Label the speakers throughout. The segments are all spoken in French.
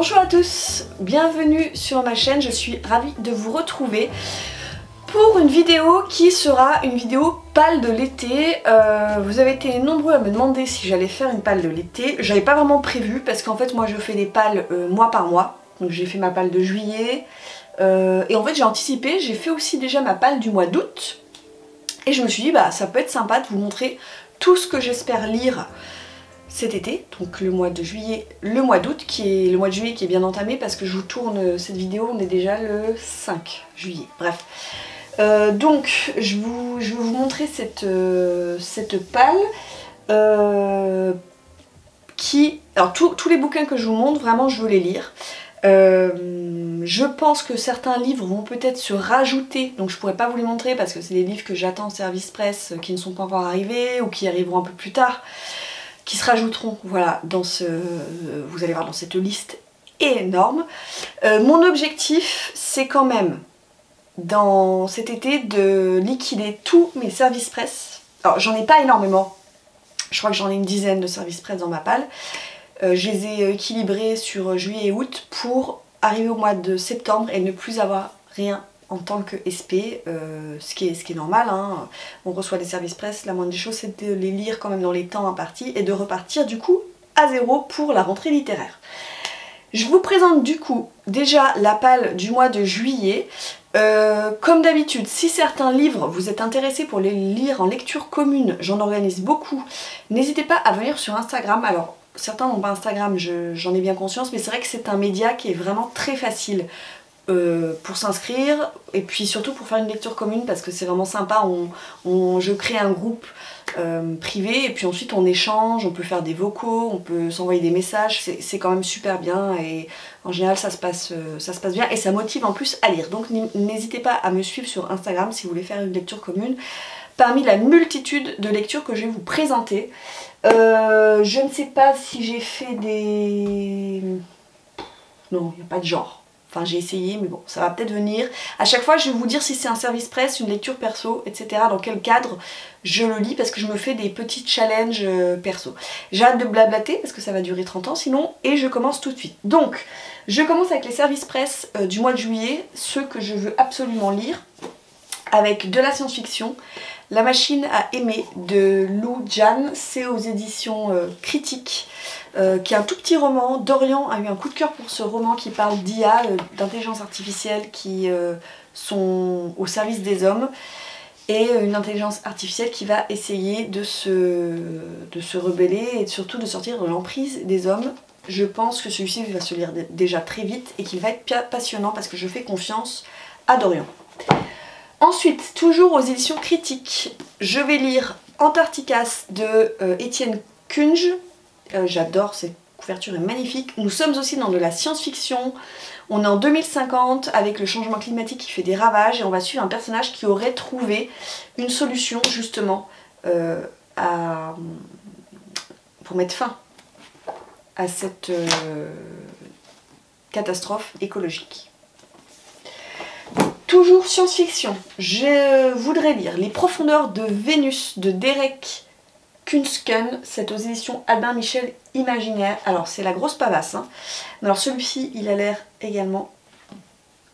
Speaker 1: Bonjour à tous, bienvenue sur ma chaîne, je suis ravie de vous retrouver pour une vidéo qui sera une vidéo pâle de l'été. Vous avez été nombreux à me demander si j'allais faire une pâle de l'été. J'avais pas vraiment prévu parce qu'en fait moi je fais des pâles mois par mois. Donc j'ai fait ma pâle de juillet et en fait j'ai anticipé, j'ai fait aussi déjà ma pâle du mois d'août. Et je me suis dit bah ça peut être sympa de vous montrer tout ce que j'espère lire cet été, donc le mois de juillet, le mois d'août, qui est le mois de juillet qui est bien entamé parce que je vous tourne cette vidéo, on est déjà le 5 juillet, bref. Donc je vais vous montrer cette pâle qui... Alors tous les bouquins que je vous montre, vraiment je veux les lire. Je pense que certains livres vont peut-être se rajouter, donc je pourrais pas vous les montrer parce que c'est des livres que j'attends en service presse qui ne sont pas encore arrivés ou qui arriveront un peu plus tard, qui se rajouteront, voilà, dans vous allez voir dans cette liste énorme. Mon objectif, c'est quand même, dans cet été, de liquider tous mes services presse. Alors, j'en ai pas énormément, je crois que j'en ai une dizaine de services presse dans ma palle. Je les ai équilibrés sur juillet et août pour arriver au mois de septembre et ne plus avoir rien en tant que SP, ce qui est normal, hein. On reçoit des services presse, la moindre des choses c'est de les lire quand même dans les temps impartis et de repartir du coup à zéro pour la rentrée littéraire. Je vous présente du coup déjà la pâle du mois de juillet. Comme d'habitude, si certains livres vous êtes intéressés pour les lire en lecture commune, j'en organise beaucoup, n'hésitez pas à venir sur Instagram. Alors certains n'ont pas Instagram, j'en ai bien conscience, mais c'est vrai que c'est un média qui est vraiment très facile pour s'inscrire et puis surtout pour faire une lecture commune parce que c'est vraiment sympa. Je crée un groupe privé et puis ensuite on échange, on peut faire des vocaux, on peut s'envoyer des messages, c'est quand même super bien et en général ça se passe bien et ça motive en plus à lire. Donc n'hésitez pas à me suivre sur Instagram si vous voulez faire une lecture commune parmi la multitude de lectures que je vais vous présenter. Je ne sais pas si j'ai fait des... Non, il n'y a pas de genre. Enfin j'ai essayé mais bon ça va peut-être venir. À chaque fois je vais vous dire si c'est un service presse, une lecture perso, etc. Dans quel cadre je le lis parce que je me fais des petits challenges perso. J'ai hâte de blablater parce que ça va durer 30 ans sinon et je commence tout de suite. Donc je commence avec les services presse du mois de juillet, ceux que je veux absolument lire, avec de la science-fiction. La machine à aimer de Lou Jan, c'est aux éditions Critiques, qui est un tout petit roman. Dorian a eu un coup de cœur pour ce roman qui parle d'IA, d'intelligence artificielle qui sont au service des hommes et une intelligence artificielle qui va essayer de se rebeller et surtout de sortir de l'emprise des hommes. Je pense que celui-ci va se lire déjà très vite et qu'il va être passionnant parce que je fais confiance à Dorian. Ensuite, toujours aux éditions Critiques, je vais lire Antarcticas de Étienne Kunge. J'adore, cette couverture est magnifique. Nous sommes aussi dans de la science-fiction. On est en 2050 avec le changement climatique qui fait des ravages et on va suivre un personnage qui aurait trouvé une solution justement pour mettre fin à cette catastrophe écologique. Toujours science-fiction, je voudrais lire Les profondeurs de Vénus de Derek Kunsken, c'est aux éditions Albin Michel Imaginaire. Alors c'est la grosse pavasse, hein. Alors celui-ci il a l'air également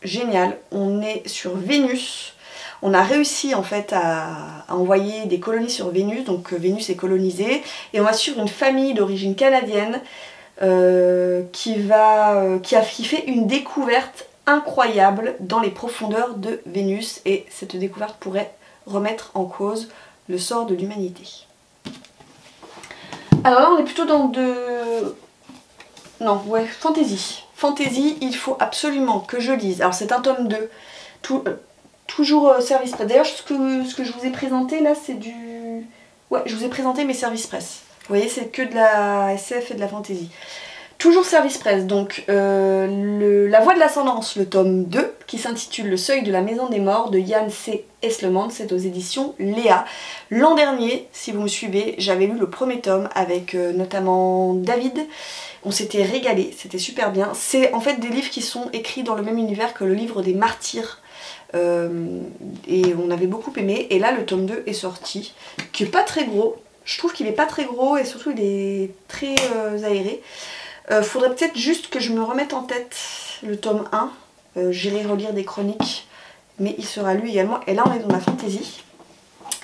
Speaker 1: génial. On est sur Vénus, on a réussi en fait à envoyer des colonies sur Vénus, donc Vénus est colonisée et on va suivre une famille d'origine canadienne qui fait une découverte incroyable dans les profondeurs de Vénus et cette découverte pourrait remettre en cause le sort de l'humanité. Alors là on est plutôt dans fantasy. Fantasy, il faut absolument que je lise. Alors c'est un tome 2, toujours service presse. D'ailleurs ce que je vous ai présenté là c'est du... Ouais, je vous ai présenté mes services presse. Vous voyez c'est que de la SF et de la fantasy. Toujours service presse, donc La Voix de l'Ascendance, le tome 2, qui s'intitule Le Seuil de la Maison des Morts de Yann C. Eslemans, c'est aux éditions Léa. L'an dernier, si vous me suivez, j'avais lu le premier tome avec notamment David. On s'était régalé, c'était super bien. C'est en fait des livres qui sont écrits dans le même univers que le livre des martyrs. Et on avait beaucoup aimé, et là le tome 2 est sorti, qui est pas très gros. Je trouve qu'il est pas très gros et surtout il est très aéré. Faudrait peut-être juste que je me remette en tête le tome 1. J'irai relire des chroniques, mais il sera lu également. Et là on est dans la fantaisie.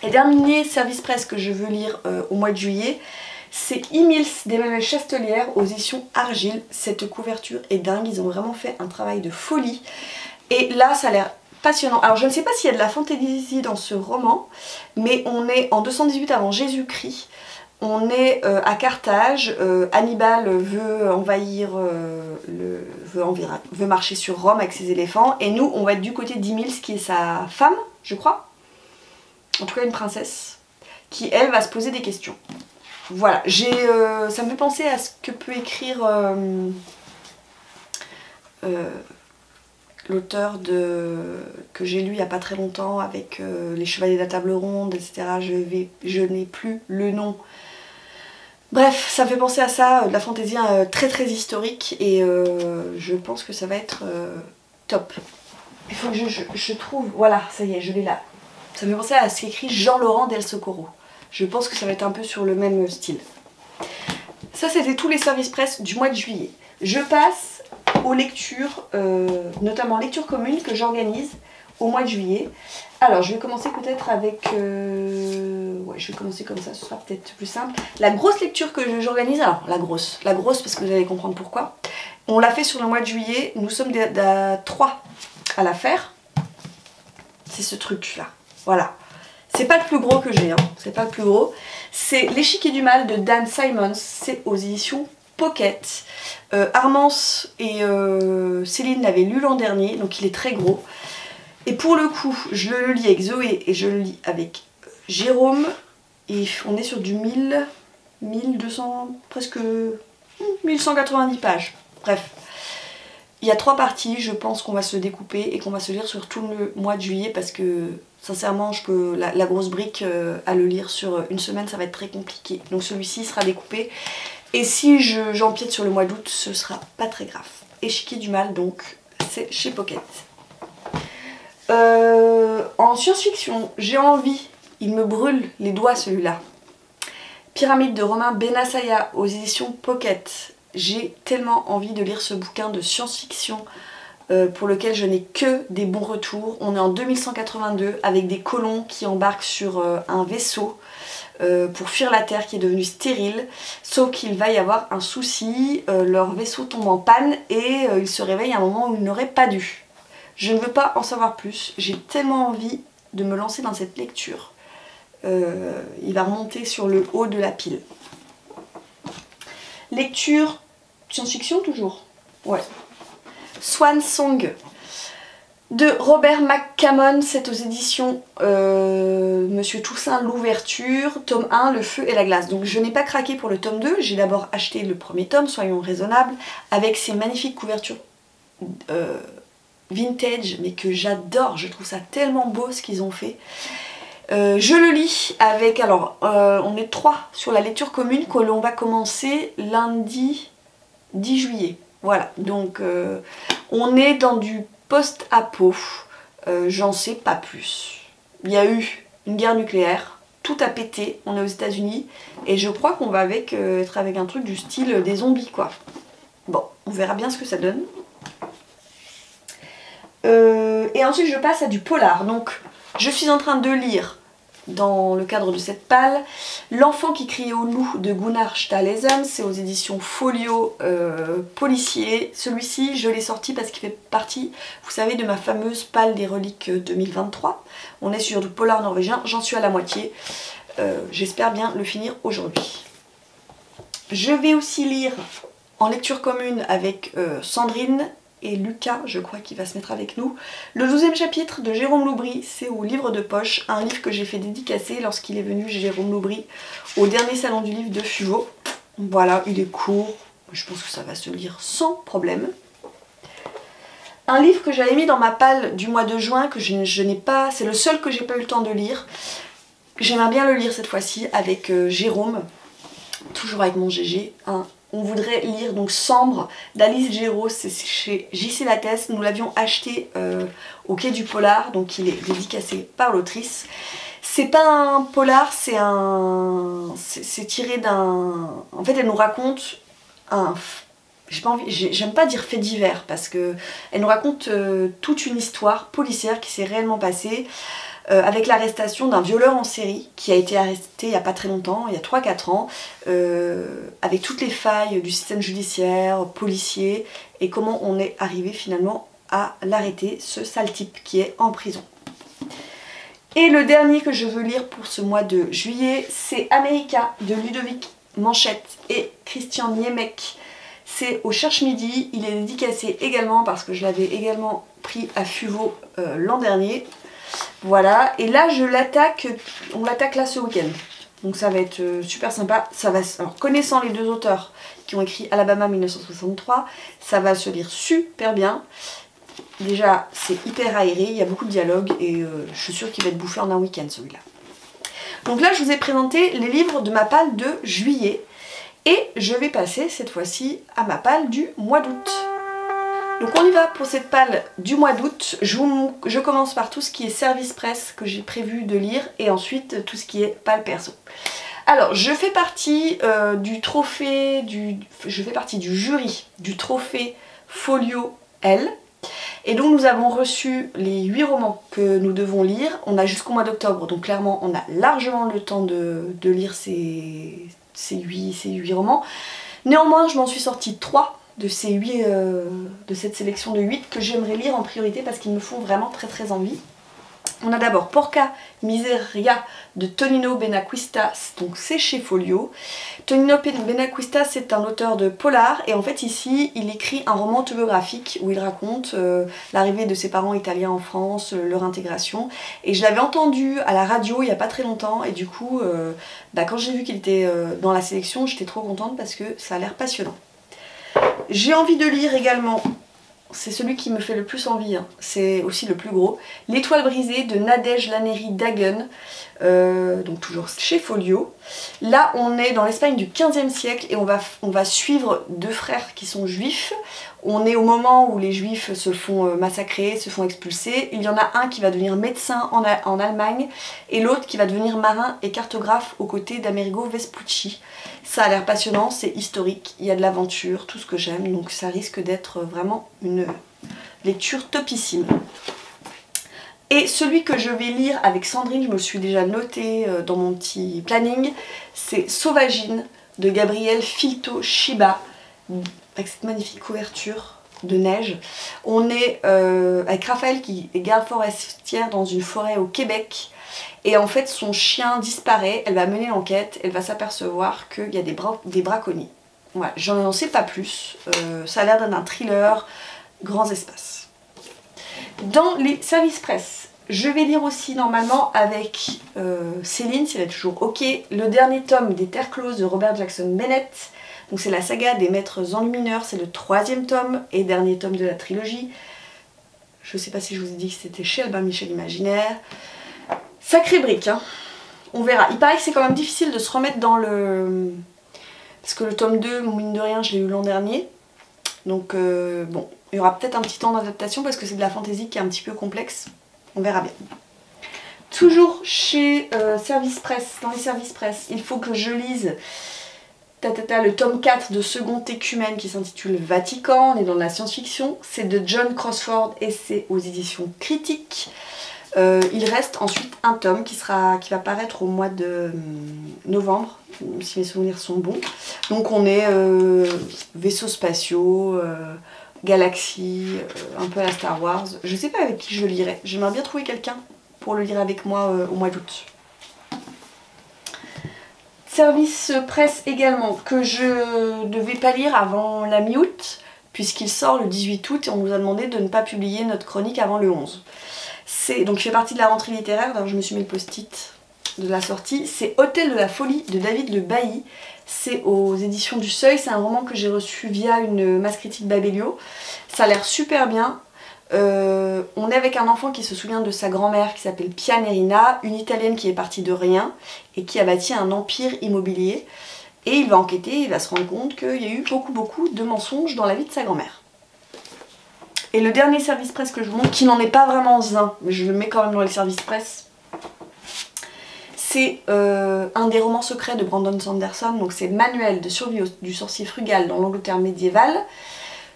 Speaker 1: Et dernier service presse que je veux lire au mois de juillet, c'est E-Mills d'Emmanuel Chastelière aux éditions Argile. Cette couverture est dingue, ils ont vraiment fait un travail de folie. Et là ça a l'air passionnant. Alors je ne sais pas s'il y a de la fantaisie dans ce roman, mais on est en 218 avant Jésus-Christ. On est à Carthage, Hannibal veut envahir, veut marcher sur Rome avec ses éléphants, et nous on va être du côté d'E-Mills qui est sa femme, je crois, en tout cas une princesse, qui elle va se poser des questions. Voilà, ça me fait penser à ce que peut écrire l'auteur que j'ai lu il n'y a pas très longtemps avec les Chevaliers de la Table Ronde, etc. Je n'ai plus le nom. Bref, ça me fait penser à ça, de la fantaisie très très historique, et je pense que ça va être top. Il faut que je trouve, voilà, ça y est, je l'ai là. Ça me fait penser à ce qu'écrit Jean-Laurent Del Socorro. Je pense que ça va être un peu sur le même style. Ça c'était tous les services presse du mois de juillet. Je passe aux lectures, notamment lectures communes que j'organise au mois de juillet. Alors je vais commencer peut-être avec... ouais, je vais commencer comme ça, ce sera peut-être plus simple. La grosse lecture que j'organise, alors la grosse parce que vous allez comprendre pourquoi. On l'a fait sur le mois de juillet, nous sommes à 3 à la faire. C'est ce truc là, voilà. C'est pas le plus gros que j'ai, hein. C'est pas le plus gros. C'est L'échiquier du mal de Dan Simmons, c'est aux éditions Pocket. Armance et Céline l'avaient lu l'an dernier, donc il est très gros. Et pour le coup, je le lis avec Zoé et je le lis avec Jérôme. Et on est sur du 1200, presque 1190 pages. Bref. Il y a 3 parties, je pense qu'on va se découper et qu'on va se lire sur tout le mois de juillet parce que sincèrement je peux la grosse brique à le lire sur une semaine, ça va être très compliqué. Donc celui-ci sera découpé. Et si j'empiète sur le mois d'août, ce sera pas très grave. Échiquier du mal, donc c'est chez Pocket. En science-fiction, j'ai envie, il me brûle les doigts celui-là. Pyramide de Romain Benassaya aux éditions Pocket. J'ai tellement envie de lire ce bouquin de science-fiction pour lequel je n'ai que des bons retours. On est en 2182 avec des colons qui embarquent sur un vaisseau pour fuir la Terre qui est devenue stérile. Sauf qu'il va y avoir un souci, leur vaisseau tombe en panne et ils se réveillent à un moment où ils n'auraient pas dû. Je ne veux pas en savoir plus, j'ai tellement envie de me lancer dans cette lecture. Il va remonter sur le haut de la pile. Lecture science-fiction toujours. Ouais. Swan Song de Robert McCammon, c'est aux éditions Monsieur Toussaint l'ouverture, tome 1, Le feu et la glace. Donc je n'ai pas craqué pour le tome 2, j'ai d'abord acheté le premier tome, soyons raisonnables, avec ces magnifiques couvertures vintage, mais que j'adore, je trouve ça tellement beau ce qu'ils ont fait. Je le lis avec, alors on est 3 sur la lecture commune que l'on va commencer lundi 10 juillet. Voilà, donc on est dans du post-apo, j'en sais pas plus. Il y a eu une guerre nucléaire, tout a pété, on est aux États-Unis et je crois qu'on va être avec un truc du style des zombies quoi. Bon, on verra bien ce que ça donne. Et ensuite je passe à du polar, donc je suis en train de lire dans le cadre de cette palle L'enfant qui criait au loup de Gunnar Staalesen, c'est aux éditions Folio policier. Celui-ci je l'ai sorti parce qu'il fait partie, vous savez, de ma fameuse palle des reliques 2023. On est sur du polar norvégien, j'en suis à la moitié, j'espère bien le finir aujourd'hui. Je vais aussi lire en lecture commune avec Sandrine et Lucas, je crois qu'il va se mettre avec nous. Le 12e chapitre de Jérôme Loubry, c'est au livre de poche, un livre que j'ai fait dédicacer lorsqu'il est venu, Jérôme Loubry, au dernier salon du livre de Fuveau. Voilà, il est court, je pense que ça va se lire sans problème. Un livre que j'avais mis dans ma palle du mois de juin, que je n'ai pas, c'est le seul que j'ai pas eu le temps de lire. J'aimerais bien le lire cette fois-ci avec Jérôme, toujours avec mon GG, on voudrait lire donc Sambre d'Alice Géraud, c'est chez JC Lattès. Nous l'avions acheté au quai du Polar, donc il est dédicacé par l'autrice. C'est pas un polar, c'est tiré d'un... En fait elle nous raconte j'aime pas dire fait divers parce que elle nous raconte toute une histoire policière qui s'est réellement passée avec l'arrestation d'un violeur en série qui a été arrêté il n'y a pas très longtemps, il y a 3-4 ans, avec toutes les failles du système judiciaire, policier, et comment on est arrivé finalement à l'arrêter, ce sale type qui est en prison. Et le dernier que je veux lire pour ce mois de juillet, c'est America de Ludovic Manchette et Christian Niemek. C'est au Cherche Midi, il est dédicacé également parce que je l'avais également pris à Fuveau l'an dernier. Voilà, et là on l'attaque là ce week-end. Donc ça va être super sympa. Alors, connaissant les deux auteurs qui ont écrit Alabama 1963, ça va se lire super bien. Déjà, c'est hyper aéré, il y a beaucoup de dialogue et je suis sûre qu'il va être bouffé en un week-end celui-là. Donc là, je vous ai présenté les livres de ma palle de juillet et je vais passer cette fois-ci à ma palle du mois d'août. Donc on y va pour cette palle du mois d'août. Je commence par tout ce qui est service presse que j'ai prévu de lire et ensuite tout ce qui est palle perso. Alors je fais partie je fais partie du jury du trophée Folio L. Et donc nous avons reçu les 8 romans que nous devons lire. On a jusqu'au mois d'octobre, donc clairement on a largement le temps de lire ces 8 romans. Néanmoins je m'en suis sortie 3 de cette sélection de 8 que j'aimerais lire en priorité parce qu'ils me font vraiment très envie. On a d'abord Porca Miseria de Tonino Benacquista, donc c'est chez Folio. Tonino Benacquista c'est un auteur de polar et en fait ici il écrit un roman autobiographique où il raconte l'arrivée de ses parents italiens en France, leur intégration. Et je l'avais entendu à la radio il n'y a pas très longtemps et du coup quand j'ai vu qu'il était dans la sélection j'étais trop contente parce que ça a l'air passionnant. J'ai envie de lire également, c'est celui qui me fait le plus envie, hein. C'est aussi le plus gros, L'étoile brisée de Nadège Laneri Dagen, donc toujours chez Folio. Là on est dans l'Espagne du 15e siècle et on va suivre 2 frères qui sont juifs. On est au moment où les juifs se font massacrer, se font expulser. Il y en a un qui va devenir médecin en Allemagne et l'autre qui va devenir marin et cartographe aux côtés d'Amerigo Vespucci. Ça a l'air passionnant, c'est historique, il y a de l'aventure, tout ce que j'aime, donc ça risque d'être vraiment une lecture topissime. Et celui que je vais lire avec Sandrine, je me suis déjà noté dans mon petit planning, c'est Sauvagine de Gabriel Filto Shiba, avec cette magnifique couverture de neige. On est avec Raphaël qui est garde forestière dans une forêt au Québec. Et en fait son chien disparaît, elle va mener l'enquête, elle va s'apercevoir qu'il y a des braconniers. Voilà, j'en sais pas plus, ça a l'air d'un thriller, grands espaces. Dans les services presse, je vais lire aussi normalement avec Céline, si elle est toujours ok, le dernier tome des Terres Closes de Robert Jackson Bennett. Donc c'est la saga des Maîtres Enlumineurs, c'est le 3e tome et dernier tome de la trilogie. Je sais pas si je vous ai dit que c'était chez Albin Michel Imaginaire. Sacré brique, hein. On verra. Il paraît que c'est quand même difficile de se remettre dans le... Parce que le tome 2, mine de rien, je l'ai eu l'an dernier. Donc bon, il y aura peut-être un petit temps d'adaptation parce que c'est de la fantaisie qui est un petit peu complexe. On verra bien. Toujours chez Service Presse, dans les services presse, il faut que je lise le tome 4 de Second Écumène qui s'intitule Vatican. On est dans la science-fiction. C'est de John Crossford et c'est aux éditions Critiques. Il reste ensuite un tome qui va paraître au mois de novembre, si mes souvenirs sont bons. Donc on est vaisseaux spatiaux, galaxies, un peu à la Star Wars. Je sais pas avec qui je le lirai. J'aimerais bien trouver quelqu'un pour le lire avec moi au mois d'août. Service presse également, que je devais pas lire avant la mi-août, puisqu'il sort le 18 août et on nous a demandé de ne pas publier notre chronique avant le 11. Donc il fait partie de la rentrée littéraire, d'ailleurs je me suis mis le post-it de la sortie. C'est Hôtel de la Folie de David Le Bailly. C'est aux éditions du Seuil, c'est un roman que j'ai reçu via une masse critique Babelio. Ça a l'air super bien. On est avec un enfant qui se souvient de sa grand-mère qui s'appelle Pia Nerina, une italienne qui est partie de rien et qui a bâti un empire immobilier. Et il va enquêter, il va se rendre compte qu'il y a eu beaucoup de mensonges dans la vie de sa grand-mère. Et le dernier service presse que je vous montre, qui n'en est pas vraiment un, mais je le mets quand même dans les services presse, C'est un des romans secrets de Brandon Sanderson, donc c'est Manuel de survie du sorcier frugal dans l'Angleterre médiévale.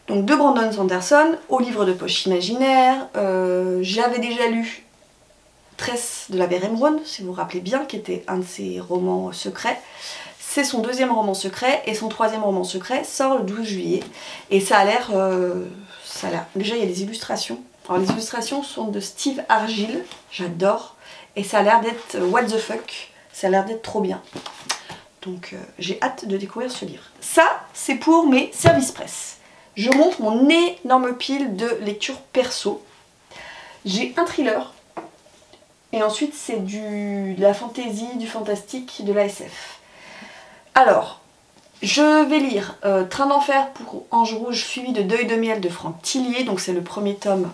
Speaker 1: Donc de Brandon Sanderson, au livre de poche imaginaire. J'avais déjà lu Tresse de la Veremronde, si vous vous rappelez bien, qui était un de ses romans secrets. C'est son deuxième roman secret, et son troisième roman secret sort le 12 juillet. Et ça a l'air... Déjà, il y a des illustrations. Alors les illustrations sont de Steve Argyle, j'adore. Et ça a l'air d'être what the fuck, ça a l'air d'être trop bien. Donc j'ai hâte de découvrir ce livre. Ça, c'est pour mes services presse. Je montre mon énorme pile de lecture perso. J'ai un thriller. Et ensuite, c'est de la fantasy, du fantastique, de la SF. Alors, je vais lire Train d'enfer pour Ange Rouge, suivi de Deuil de miel de Franck Tillier. Donc c'est le premier tome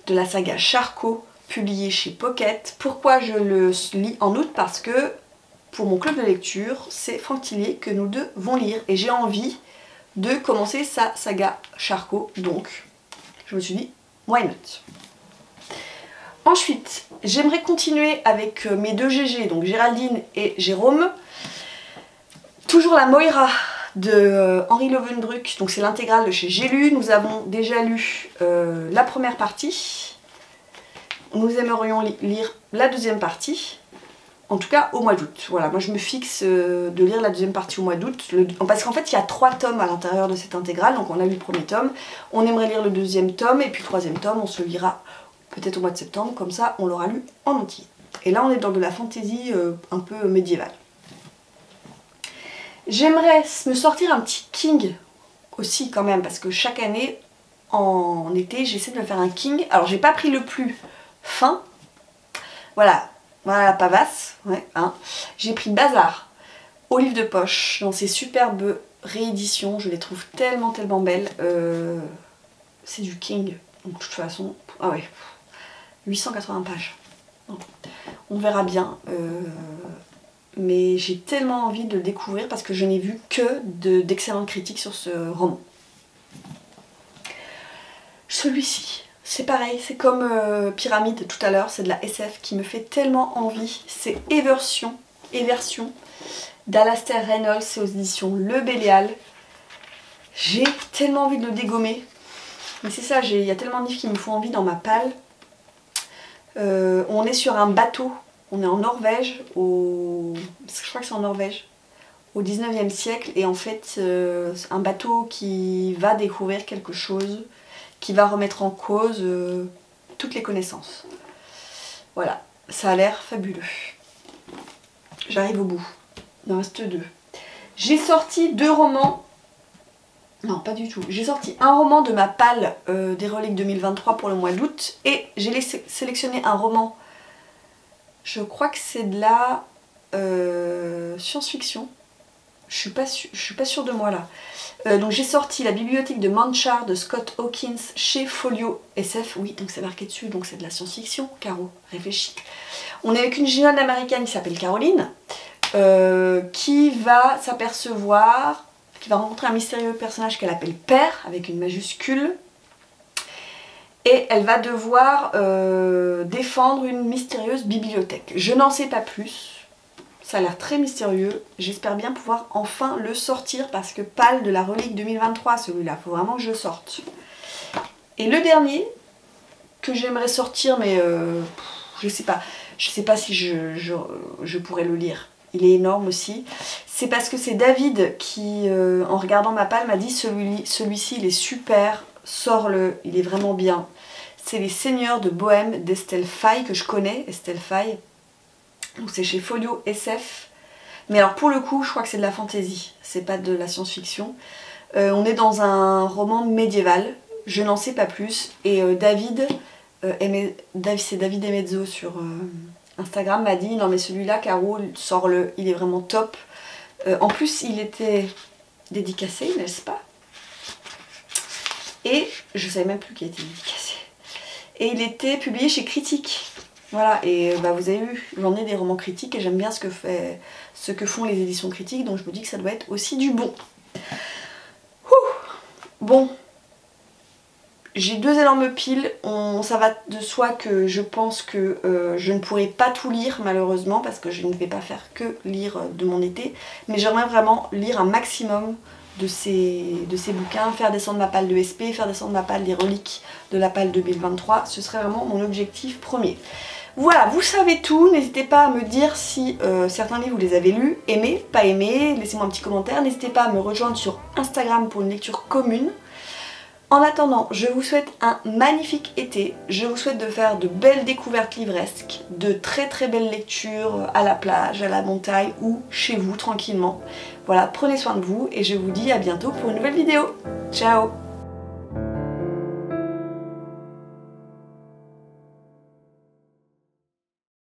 Speaker 1: de la saga Charcot, publié chez Pocket. Pourquoi je le lis en août? Parce que pour mon club de lecture, c'est Franck Tillier que nous devons lire. Et j'ai envie de commencer sa saga Charcot. Donc, je me suis dit, why not? Ensuite, j'aimerais continuer avec mes deux GG, donc Géraldine et Jérôme. Toujours la Moira de Henri Lovenbruck, donc c'est l'intégrale de chez J'ai lu. Nous avons déjà lu la première partie. Nous aimerions lire la deuxième partie, en tout cas au mois d'août. Voilà, moi je me fixe de lire la deuxième partie au mois d'août, parce qu'en fait il y a 3 tomes à l'intérieur de cette intégrale, donc on a lu le premier tome, on aimerait lire le deuxième tome, et puis le troisième tome, on se le lira peut-être au mois de septembre, comme ça on l'aura lu en entier. Et là on est dans de la fantaisie un peu médiévale. J'aimerais me sortir un petit King aussi quand même, parce que chaque année, en été, j'essaie de me faire un King. Alors j'ai pas pris le plus fin, voilà la pavasse, ouais, hein. J'ai pris Bazar au livre de poche, dans ces superbes rééditions, je les trouve tellement belles. C'est du King, donc de toute façon, ah ouais, 880 pages. Donc, on verra bien. Mais j'ai tellement envie de le découvrir parce que je n'ai vu que d'excellentes critiques sur ce roman. Celui-ci, c'est pareil, c'est comme Pyramide tout à l'heure, c'est de la SF qui me fait tellement envie. C'est Eversion d'Alastair Reynolds, c'est aux éditions Le Bélial. J'ai tellement envie de le dégommer. Mais c'est ça, il y a tellement de livres qui me font envie dans ma palle. On est sur un bateau. On est en Norvège, je crois que c'est en Norvège, au 19e siècle, et en fait, un bateau qui va découvrir quelque chose, qui va remettre en cause toutes les connaissances. Voilà, ça a l'air fabuleux. J'arrive au bout, il en reste 2. J'ai sorti 2 romans, non pas du tout, j'ai sorti un roman de ma palle des reliques 2023 pour le mois d'août, et j'ai sélectionné un roman. Je crois que c'est de la science-fiction. Je suis pas sûre de moi là. Donc j'ai sorti La bibliothèque de Manchar de Scott Hawkins chez Folio SF. Oui, donc c'est marqué dessus, donc c'est de la science-fiction. Caro, réfléchis. On est avec une jeune américaine qui s'appelle Caroline, qui va s'apercevoir, qui va rencontrer un mystérieux personnage qu'elle appelle Père, avec une majuscule. Et elle va devoir défendre une mystérieuse bibliothèque. Je n'en sais pas plus. Ça a l'air très mystérieux. J'espère bien pouvoir enfin le sortir parce que Pâle de la relique 2023, celui-là, faut vraiment que je le sorte. Et le dernier que j'aimerais sortir, mais je sais pas si je pourrais le lire. Il est énorme aussi. C'est parce que c'est David qui, en regardant ma palle, m'a dit celui-ci il est super, sors-le, il est vraiment bien. C'est Les Seigneurs de Bohème d'Estelle Faye, que je connais, Estelle Faye. Donc c'est chez Folio SF. Mais alors pour le coup, je crois que c'est de la fantaisie, c'est pas de la science-fiction. On est dans un roman médiéval, je n'en sais pas plus. Et David, c'est David Emezzo sur Instagram, m'a dit non mais celui-là, Caro, sors-le, il est vraiment top. En plus, il était dédicacé, n'est-ce pas? Et je savais même plus qu'il était dédicacé. Et il était publié chez Critique. Voilà, et bah, vous avez vu, j'en ai des romans critiques et j'aime bien ce que font les éditions critiques, donc je me dis que ça doit être aussi du bon. Ouh. Bon, j'ai 2 énormes piles, ça va de soi que je pense que je ne pourrai pas tout lire malheureusement parce que je ne vais pas faire que lire de mon été, mais j'aimerais vraiment lire un maximum de ces bouquins, faire descendre ma palle de SP, faire descendre ma palle des reliques de la palle 2023, ce serait vraiment mon objectif premier. Voilà, vous savez tout, n'hésitez pas à me dire si certains livres vous les avez lus, aimés, pas aimés, laissez-moi un petit commentaire, n'hésitez pas à me rejoindre sur Instagram pour une lecture commune. En attendant, je vous souhaite un magnifique été, je vous souhaite de faire de belles découvertes livresques, de très très belles lectures à la plage, à la montagne ou chez vous tranquillement. Voilà, prenez soin de vous et je vous dis à bientôt pour une nouvelle vidéo. Ciao!